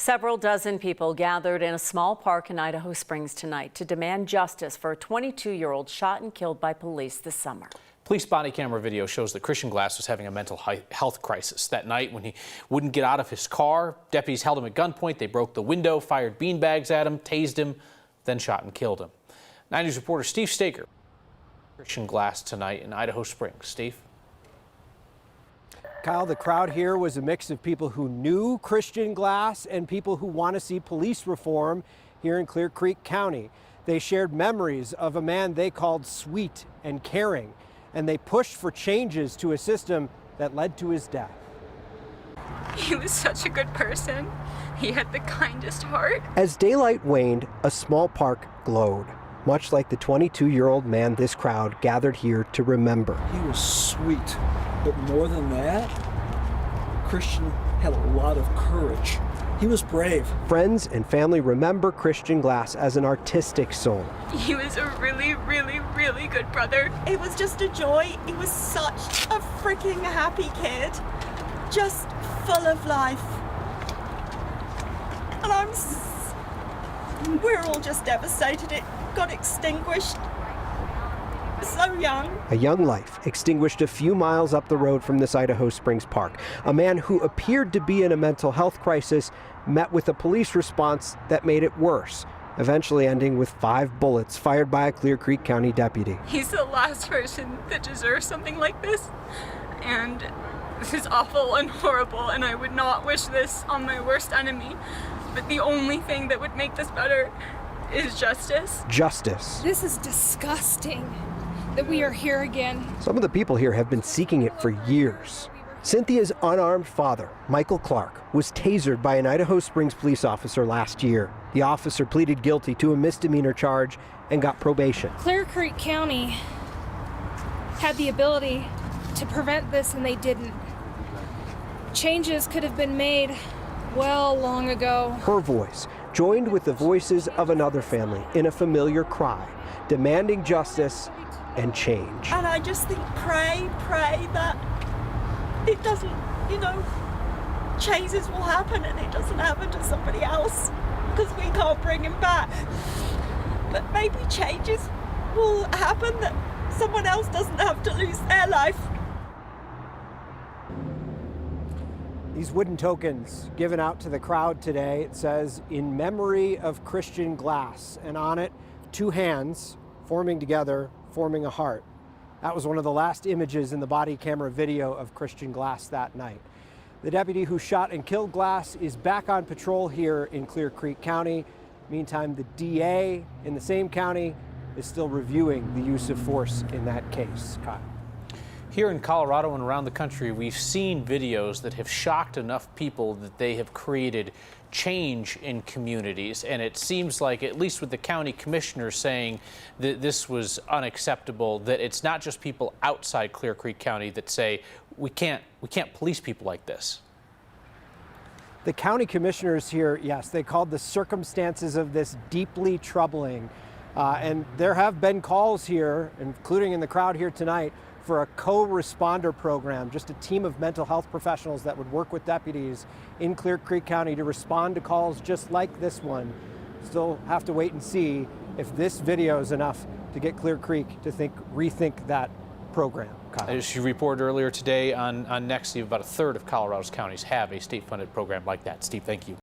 Several dozen people gathered in a small park in Idaho Springs tonight to demand justice for a 22-year-old shot and killed by police this summer. Police body camera video shows that Christian Glass was having a mental health crisis. That night, when he wouldn't get out of his car, deputies held him at gunpoint. They broke the window, fired beanbags at him, tased him, then shot and killed him. 9 News reporter Steve Staker. Christian Glass tonight in Idaho Springs. Steve? Kyle, the crowd here was a mix of people who knew Christian Glass and people who want to see police reform here in Clear Creek County. They shared memories of a man they called sweet and caring, and they pushed for changes to a system that led to his death. He was such a good person. He had the kindest heart. As daylight waned, a small park glowed, much like the 22-year-old man this crowd gathered here to remember. He was sweet, but more than that, Christian had a lot of courage. He was brave. Friends and family remember Christian Glass as an artistic soul. He was a really, really, really good brother. It was just a joy. He was such a freaking happy kid, just full of life. And we're all just devastated. It got extinguished. So young. A young life extinguished a few miles up the road from this Idaho Springs park. A man who appeared to be in a mental health crisis met with a police response that made it worse, eventually ending with 5 bullets fired by a Clear Creek County deputy. He's the last person that deserves something like this. And this is awful and horrible, and I would not wish this on my worst enemy. But the only thing that would make this better is justice. Justice. This is disgusting that we are here again. Some of the people here have been seeking it for years. Cynthia's unarmed father, Michael Clark, was tasered by an Idaho Springs police officer last year. The officer pleaded guilty to a misdemeanor charge and got probation. Clear Creek County had the ability to prevent this, and they didn't. Changes could have been made well long ago. Her voice joined with the voices of another family in a familiar cry, demanding justice and change. And I just think, pray that it doesn't, changes will happen and it doesn't happen to somebody else, because we can't bring him back. But maybe changes will happen that someone else doesn't have to lose their life. These wooden tokens given out to the crowd today, it says, "In memory of Christian Glass," and on it, 2 hands forming together, forming a heart. That was one of the last images in the body camera video of Christian Glass that night. The deputy who shot and killed Glass is back on patrol here in Clear Creek County. Meantime, the DA in the same county is still reviewing the use of force in that case. Kyle. Here in Colorado and around the country, we've seen videos that have shocked enough people that they have created change in communities. And it seems like, at least with the county commissioner saying that this was unacceptable, that it's not just people outside Clear Creek County that say we can't police people like this. The county commissioners here, yes, they called the circumstances of this deeply troubling. And there have been calls here, including in the crowd here tonight, for a co-responder program, just a team of mental health professionals that would work with deputies in Clear Creek County to respond to calls just like this one. Still have to wait and see if this video is enough to get Clear Creek to rethink that program. Kyle. As you reported earlier today on Next, about 1/3 of Colorado's counties have a state-funded program like that. Steve, thank you.